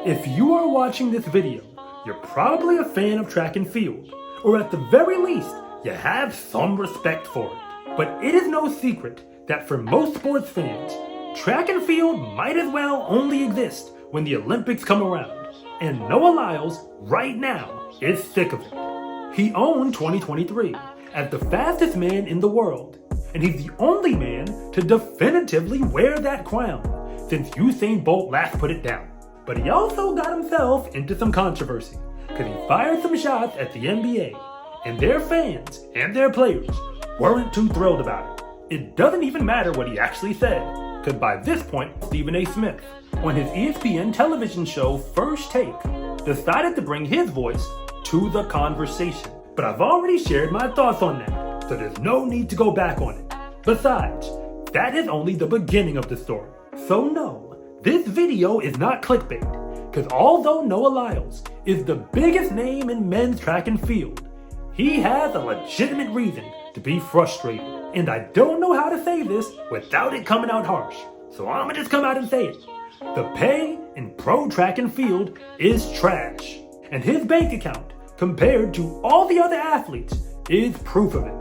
If you are watching this video, you're probably a fan of track and field, or at the very least, you have some respect for it. But it is no secret that for most sports fans, track and field might as well only exist when the Olympics come around. And Noah Lyles, right now, is sick of it. He owned 2023 as the fastest man in the world, and he's the only man to definitively wear that crown since Usain Bolt last put it down. But he also got himself into some controversy because he fired some shots at the NBA, and their fans and their players weren't too thrilled about it. It doesn't even matter what he actually said, because by this point, Stephen A. Smith, on his ESPN television show First Take, decided to bring his voice to the conversation. But I've already shared my thoughts on that, so there's no need to go back on it. Besides, that is only the beginning of the story. So no, this video is not clickbait, because although Noah Lyles is the biggest name in men's track and field, he has a legitimate reason to be frustrated. And I don't know how to say this without it coming out harsh, so I'm gonna just come out and say it. The pay in pro track and field is trash, and his bank account, compared to all the other athletes, is proof of it.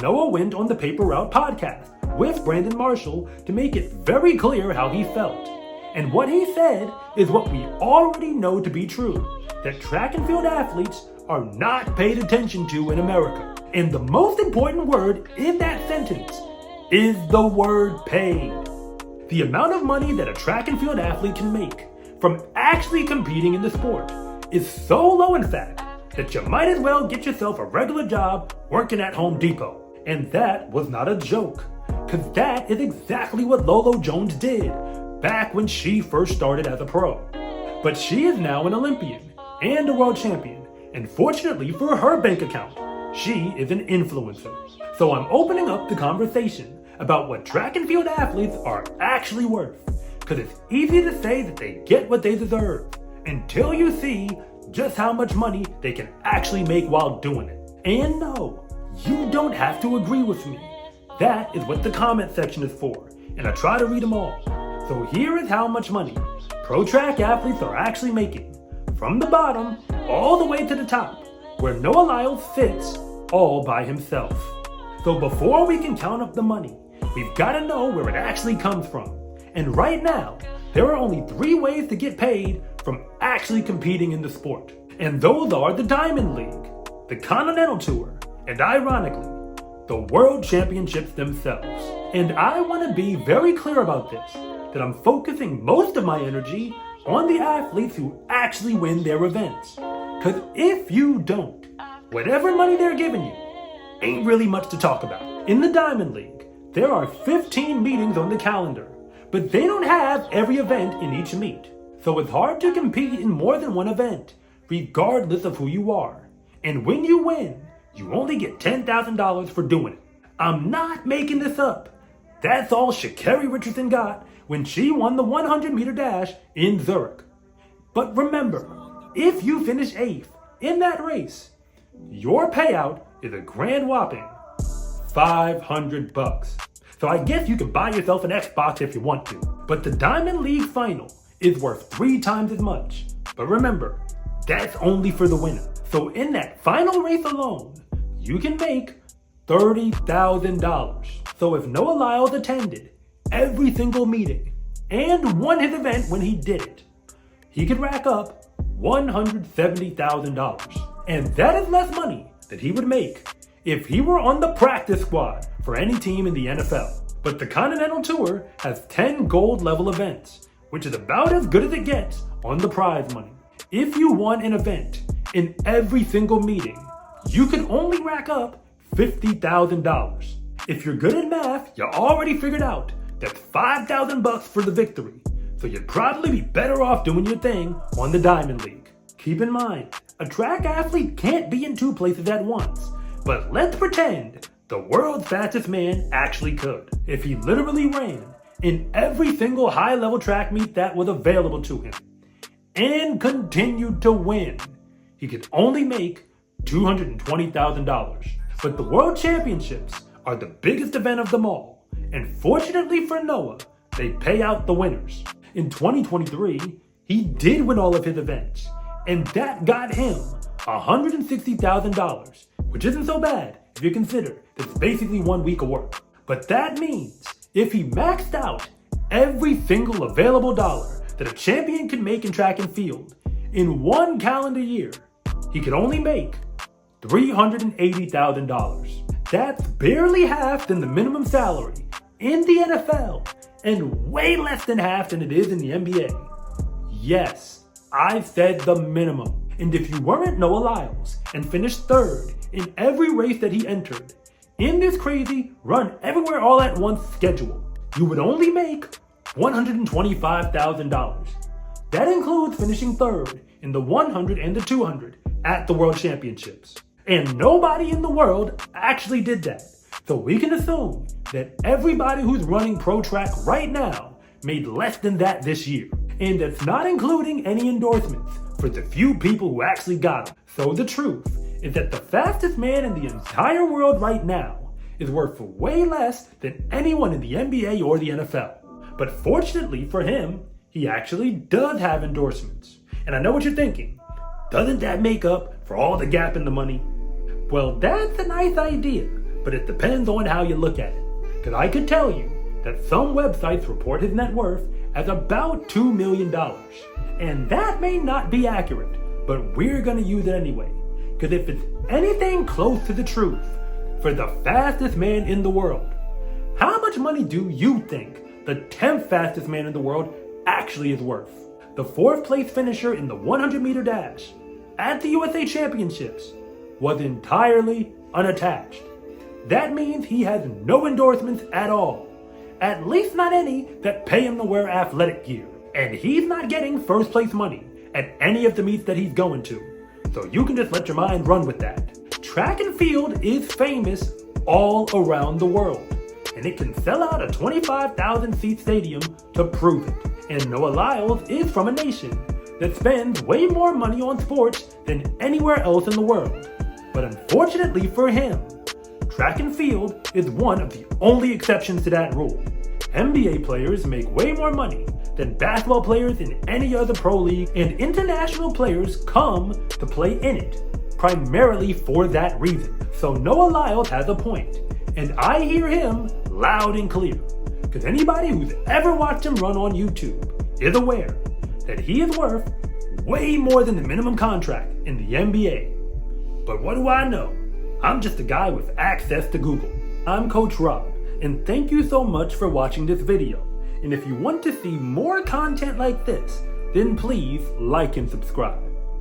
Noah went on the Paper Route podcast with Brandon Marshall to make it very clear how he felt. And what he said is what we already know to be true, that track and field athletes are not paid attention to in America. And the most important word in that sentence is the word paid. The amount of money that a track and field athlete can make from actually competing in the sport is so low, in fact, that you might as well get yourself a regular job working at Home Depot. And that was not a joke, because that is exactly what Lolo Jones did back when she first started as a pro. But she is now an Olympian and a world champion, and fortunately for her bank account, she is an influencer. So I'm opening up the conversation about what track and field athletes are actually worth, because it's easy to say that they get what they deserve until you see just how much money they can actually make while doing it. And no, you don't have to agree with me. That is what the comment section is for, and I try to read them all. So here is how much money pro track athletes are actually making, from the bottom all the way to the top, where Noah Lyles sits all by himself. So before we can count up the money, we've got to know where it actually comes from. And right now, there are only 3 ways to get paid from actually competing in the sport. And those are the Diamond League, the Continental Tour, and ironically, the World Championships themselves. And I want to be very clear about this, that I'm focusing most of my energy on the athletes who actually win their events. Because if you don't, whatever money they're giving you ain't really much to talk about. In the Diamond League, there are 15 meetings on the calendar, but they don't have every event in each meet. So it's hard to compete in more than one event, regardless of who you are. And when you win, you only get $10,000 for doing it. I'm not making this up. That's all Sha'Carri Richardson got when she won the 100-meter dash in Zurich. But remember, if you finish 8th in that race, your payout is a grand whopping $500. So I guess you can buy yourself an Xbox if you want to. But the Diamond League final is worth 3 times as much. But remember, that's only for the winner. So in that final race alone, you can make $30,000. So if Noah Lyles attended every single meeting and won his event when he did it, he could rack up $170,000. And that is less money that he would make if he were on the practice squad for any team in the NFL. But the Continental Tour has 10 gold level events, which is about as good as it gets on the prize money. If you won an event in every single meeting, you could only rack up $50,000. If you're good at math, you already figured out that's $5,000 for the victory. So you'd probably be better off doing your thing on the Diamond League. Keep in mind, a track athlete can't be in 2 places at once, but let's pretend the world's fastest man actually could. If he literally ran in every single high-level track meet that was available to him and continued to win, he could only make $220,000. But the World Championships are the biggest event of them all, and fortunately for Noah, they pay out the winners. In 2023, he did win all of his events, and that got him $160,000, which isn't so bad if you consider that's basically 1 week of work. But that means if he maxed out every single available dollar that a champion could make in track and field in 1 calendar year, he could only make $380,000. That's barely half than the minimum salary in the NFL and way less than half than it is in the NBA. Yes, I said the minimum. And if you weren't Noah Lyles and finished 3rd in every race that he entered in this crazy run everywhere all at once schedule, you would only make $125,000. That includes finishing 3rd in the 100 and the 200 at the World Championships. And nobody in the world actually did that. So we can assume that everybody who's running pro track right now made less than that this year. And that's not including any endorsements for the few people who actually got them. So the truth is that the fastest man in the entire world right now is worth way less than anyone in the NBA or the NFL. But fortunately for him, he actually does have endorsements. And I know what you're thinking. Doesn't that make up for all the gap in the money? Well, that's a nice idea, but it depends on how you look at it. Because I could tell you that some websites report his net worth as about $2 million. And that may not be accurate, but we're gonna use it anyway. Because if it's anything close to the truth, for the fastest man in the world, how much money do you think the 10th fastest man in the world actually is worth? The 4th place finisher in the 100 meter dash at the USA Championships was entirely unattached. That means he has no endorsements at all. At least not any that pay him to wear athletic gear. And he's not getting 1st place money at any of the meets that he's going to. So you can just let your mind run with that. Track and field is famous all around the world. And it can sell out a 25,000 seat stadium to prove it. And Noah Lyles is from a nation that spends way more money on sports than anywhere else in the world. But unfortunately for him, track and field is one of the only exceptions to that rule. NBA players make way more money than basketball players in any other pro league, and international players come to play in it, primarily for that reason. So Noah Lyles has a point, and I hear him loud and clear. Because anybody who's ever watched him run on YouTube is aware that he is worth way more than the minimum contract in the NBA. But what do I know? I'm just a guy with access to Google. I'm Coach Rob, and thank you so much for watching this video. And if you want to see more content like this, then please like and subscribe.